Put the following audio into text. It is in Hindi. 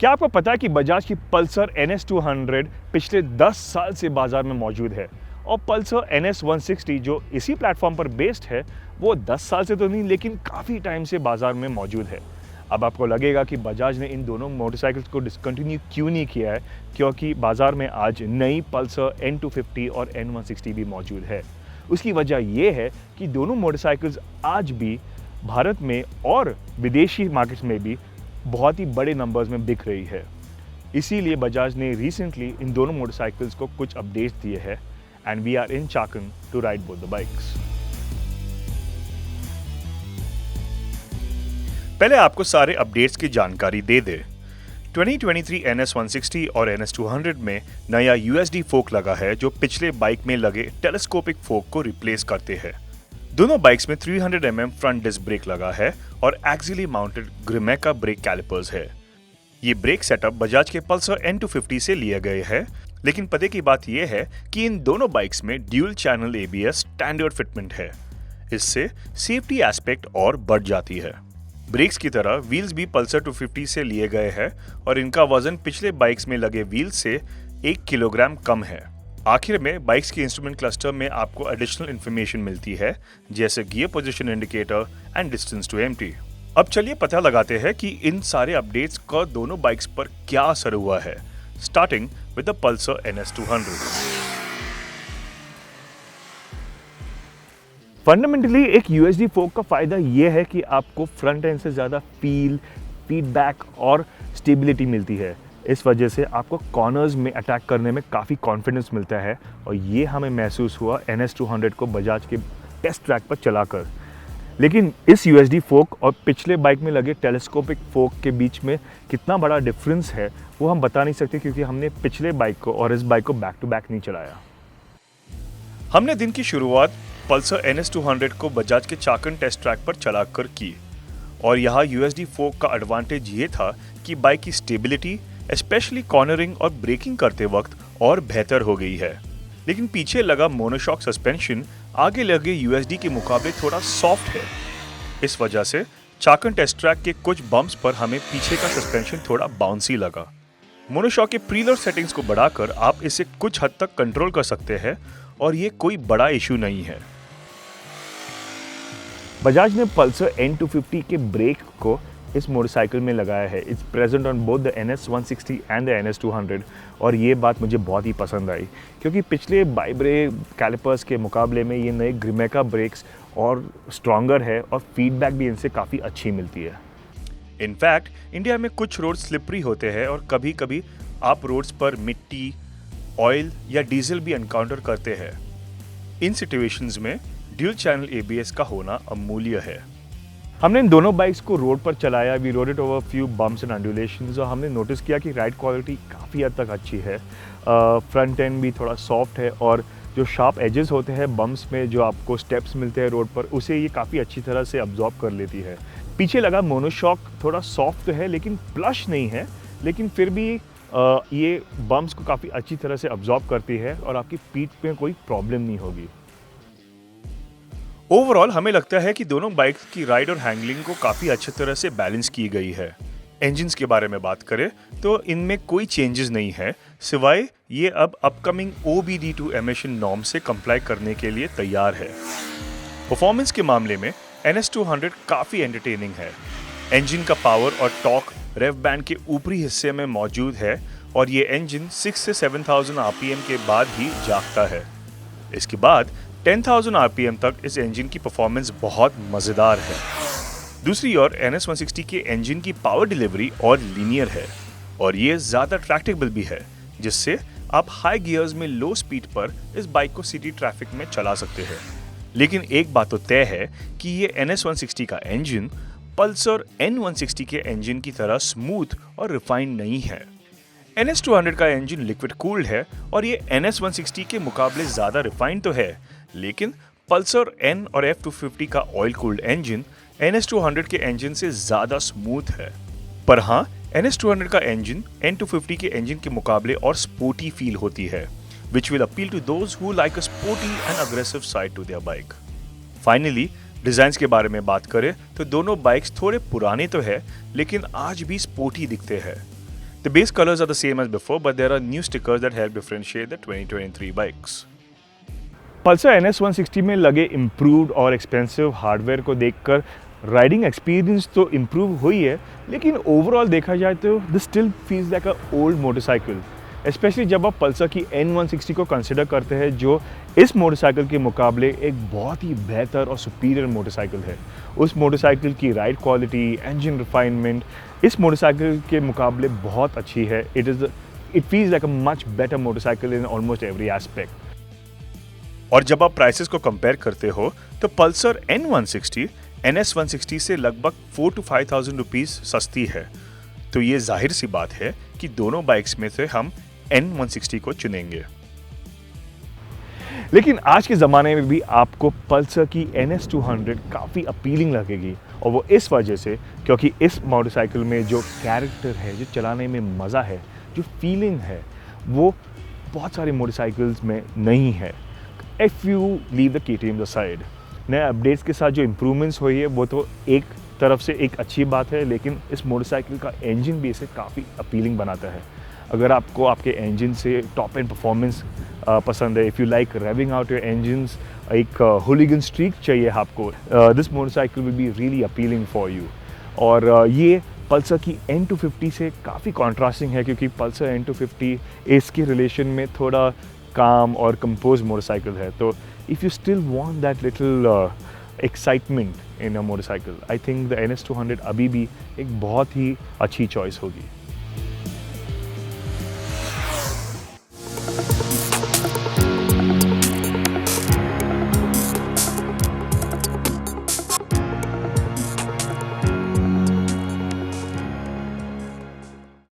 क्या आपको पता है कि बजाज की पल्सर NS200 पिछले 10 साल से बाजार में मौजूद है और पल्सर NS160 जो इसी प्लेटफॉर्म पर बेस्ड है वो 10 साल से तो नहीं लेकिन काफ़ी टाइम से बाजार में मौजूद है। अब आपको लगेगा कि बजाज ने इन दोनों मोटरसाइकिल्स को डिसकंटिन्यू क्यों नहीं किया है, क्योंकि बाजार में आज नई पल्सर N250 और N160 भी मौजूद है। उसकी वजह ये है कि दोनों मोटरसाइकिल्स आज भी भारत में और विदेशी मार्केट्स में भी बहुत ही बड़े नंबर्स में बिक रही है। इसीलिए बजाज ने रिसेंटली इन दोनों मोटरसाइकिल्स को कुछ अपडेट्स दिए हैं and we are in Chakan to ride both the bikes. पहले आपको सारे अपडेट्स की जानकारी दे दे। 2023 NS160 और NS200 में नया USD फोक लगा है जो पिछले बाइक में लगे टेलीस्कोपिक फोक को रिप्लेस करते हैं। दोनों बाइक्स में 300 mm फ्रंट डिस्क ब्रेक लगा है और axially mounted Grimeca brake calipers है। ये ब्रेक सेटअप बजाज के पल्सर N250 से लिए गए हैं, लेकिन पते की बात यह है कि इन दोनों बाइक्स में dual channel ABS standard fitment है। इससे सेफ्टी एस्पेक्ट और बढ़ जाती है। ब्रेक्स की तरह व्हील्स भी पल्सर 250 से लिए गए हैं और इनका वजन पिछले बाइक्स में लगे व्हील्स से 1 किलोग्राम कम है। आखिर में बाइक्स के इंस्ट्रूमेंट क्लस्टर में आपको एडिशनल इंफॉर्मेशन मिलती है, जैसे gear position indicator and distance to empty. अब चलिए पता लगाते हैं कि इन सारे अपडेट्स का दोनों बाइक्स पर क्या असर हुआ है, starting with the Pulsar NS200। Fundamentally एक USD फोक का फायदा यह है कि आपको फ्रंट एंड से ज्यादा फीडबैक और स्टेबिलिटी मिलती है। इस वजह से आपको कॉर्नर्स में अटैक करने में काफ़ी कॉन्फिडेंस मिलता है और ये हमें महसूस हुआ NS200 को बजाज के टेस्ट ट्रैक पर चलाकर। लेकिन इस USD फोक और पिछले बाइक में लगे टेलीस्कोपिक फोक के बीच में कितना बड़ा डिफरेंस है वो हम बता नहीं सकते, क्योंकि हमने पिछले बाइक को और इस बाइक को बैक टू बैक नहीं चलाया। हमने दिन की शुरुआत पल्सर NS200 को बजाज के चाकन टेस्ट ट्रैक पर चलाकर की और यहाँ USD फोक का एडवांटेज ये था कि बाइक की स्टेबिलिटी स्पेशली कॉर्नरिंग और ब्रेकिंग करते वक्त और बेहतर हो गई है। लेकिन पीछे लगा मोनोशॉक सस्पेंशन आगे लगे USD के मुकाबले थोड़ा सॉफ्ट है। इस वजह से चाकन टेस्ट ट्रैक के कुछ बम्प्स पर हमें पीछे का सस्पेंशन थोड़ा बाउंसी लगा। मोनोशॉक के प्रीलोड सेटिंग्स को बढ़ाकर आप इसे कुछ हद तक कंट्रोल कर सकते हैं और ये कोई बड़ा इशू नहीं है। बजाज ने पल्सर N250 के ब्रेक को इस मोटरसाइकिल में लगाया है। It's present on both the NS160 and the NS200 और ये बात मुझे बहुत ही पसंद आई, क्योंकि पिछले बाइब्रे कैलिपर्स के मुकाबले में ये नए ग्रिमेका ब्रेक्स और स्ट्रॉन्गर है और फीडबैक भी इनसे काफ़ी अच्छी मिलती है। इनफैक्ट इंडिया में कुछ रोड स्लिपरी होते हैं और कभी कभी आप रोड्स पर मिट्टी, ऑयल या डीजल भी एनकाउंटर करते हैं। इन सिचुएशंस में ड्यूल चैनल ABS का होना अमूल्य है। हमने इन दोनों बाइक्स को रोड पर चलाया, we rode it over few bumps and undulations और हमने नोटिस किया कि राइड क्वालिटी काफ़ी हद तक अच्छी है। फ्रंट एंड भी थोड़ा सॉफ्ट है और जो शार्प एजेस होते हैं बम्प्स में जो आपको स्टेप्स मिलते हैं रोड पर, उसे ये काफ़ी अच्छी तरह से अब्जॉर्ब कर लेती है। पीछे लगा मोनोशॉक थोड़ा सॉफ्ट है लेकिन प्लश नहीं है, लेकिन फिर भी ये बम्प्स को काफ़ी अच्छी तरह से अब्जॉर्ब करती है और आपकी पीठ में कोई प्रॉब्लम नहीं होगी। ओवरऑल हमें लगता है कि दोनों बाइक्स की राइड और हैंडलिंग को काफ़ी अच्छी तरह से बैलेंस की गई है। इंजन्स के बारे में बात करें तो इनमें कोई चेंजेस नहीं है, सिवाय ये अब अपकमिंग OBD2 एमिशन नॉर्म से कंप्लाई करने के लिए तैयार है। परफॉर्मेंस के मामले में NS200 काफ़ी एंटरटेनिंग है। इंजन का पावर और टॉर्क रेव बैंड के ऊपरी हिस्से में मौजूद है और ये इंजन 6 से 7000 RPM के बाद ही जागता है। इसके बाद 10,000 RPM तक इस इंजन की परफॉर्मेंस बहुत मज़ेदार है। दूसरी ओर NS160 के इंजन की पावर डिलीवरी और लीनियर है और ये ज़्यादा ट्रैक्टेबल भी है, जिससे आप हाई गियर्स में लो स्पीड पर इस बाइक को सिटी ट्रैफिक में चला सकते हैं। लेकिन एक बात तो तय है कि ये NS160 का इंजन पल्सर N160 के इंजन की तरह स्मूथ और रिफाइंड नहीं है। NS200 का इंजन लिक्विड कूल्ड है और ये NS160 के मुकाबले ज़्यादा रिफाइंड तो है, लेकिन पल्सर N और F250 का ऑयल कूल्ड इंजन NS200 के इंजन से ज़्यादा स्मूथ है। पर हाँ, NS200 का इंजन N250 के इंजन के मुकाबले और स्पोर्टी फील होती है, which will appeal to those who like a sporty and aggressive side to their bike. Finally, designs के बारे में बात करें तो दोनों बाइक्स थोड़े पुराने तो है, लेकिन आज भी स्पोर्टी दिखते हैं। The base colors are the same as before, but there are new stickers that help differentiate the 2023 bikes. Pulsar NS160 में लगे इम्प्रूव्ड और एक्सपेंसिव हार्डवेयर को देखकर राइडिंग एक्सपीरियंस तो इम्प्रूव हुई है, लेकिन ओवरऑल देखा जाए तो this still feels like a old motorcycle, specially जब आप पल्सर की N160 को कंसिडर करते हैं, जो इस मोटरसाइकिल के मुकाबले एक बहुत ही बेहतर और सुपीरियर मोटरसाइकिल है। उस मोटरसाइकिल की राइड क्वालिटी, इंजन रिफाइनमेंट इस मोटरसाइकिल के मुकाबले बहुत अच्छी है। It feels like a much better motorcycle in almost every aspect. और जब आप प्राइसेस को कंपेयर करते हो तो पल्सर N160 NS160 से लगभग 4,000 to 5,000 रुपीज़ सस्ती है। तो ये जाहिर सी बात है कि दोनों बाइक्स में से हम N160 को चुनेंगे। लेकिन आज के ज़माने में भी आपको पल्सर की NS200 काफ़ी अपीलिंग लगेगी, और वो इस वजह से क्योंकि इस मोटरसाइकिल में जो कैरेक्टर है, जो चलाने में मज़ा है, जो फीलिंग है, वो बहुत सारे मोटरसाइकिल्स में नहीं है। If you leave the KTM side, नए अपडेट्स के साथ जो इम्प्रूवमेंट्स हुई है वो तो एक तरफ से एक अच्छी बात है, लेकिन इस मोटरसाइकिल का इंजन भी इसे काफ़ी अपीलिंग बनाता है। अगर आपको आपके इंजन से टॉप एंड परफॉर्मेंस पसंद है, if you like raving out your engines, एक हुलिगन स्ट्रीक चाहिए आपको, this motorcycle will be really appealing for you. और ये पल्सर की N250 से काफ़ी कॉन्ट्रास्टिंग है, क्योंकि पल्सर N250 इसके रिलेशन में थोड़ा काम और कंपोज मोटरसाइकिल है। तो if you still want that little excitement in a motorcycle, I think the NS200 अभी भी एक बहुत ही अच्छी चॉइस होगी।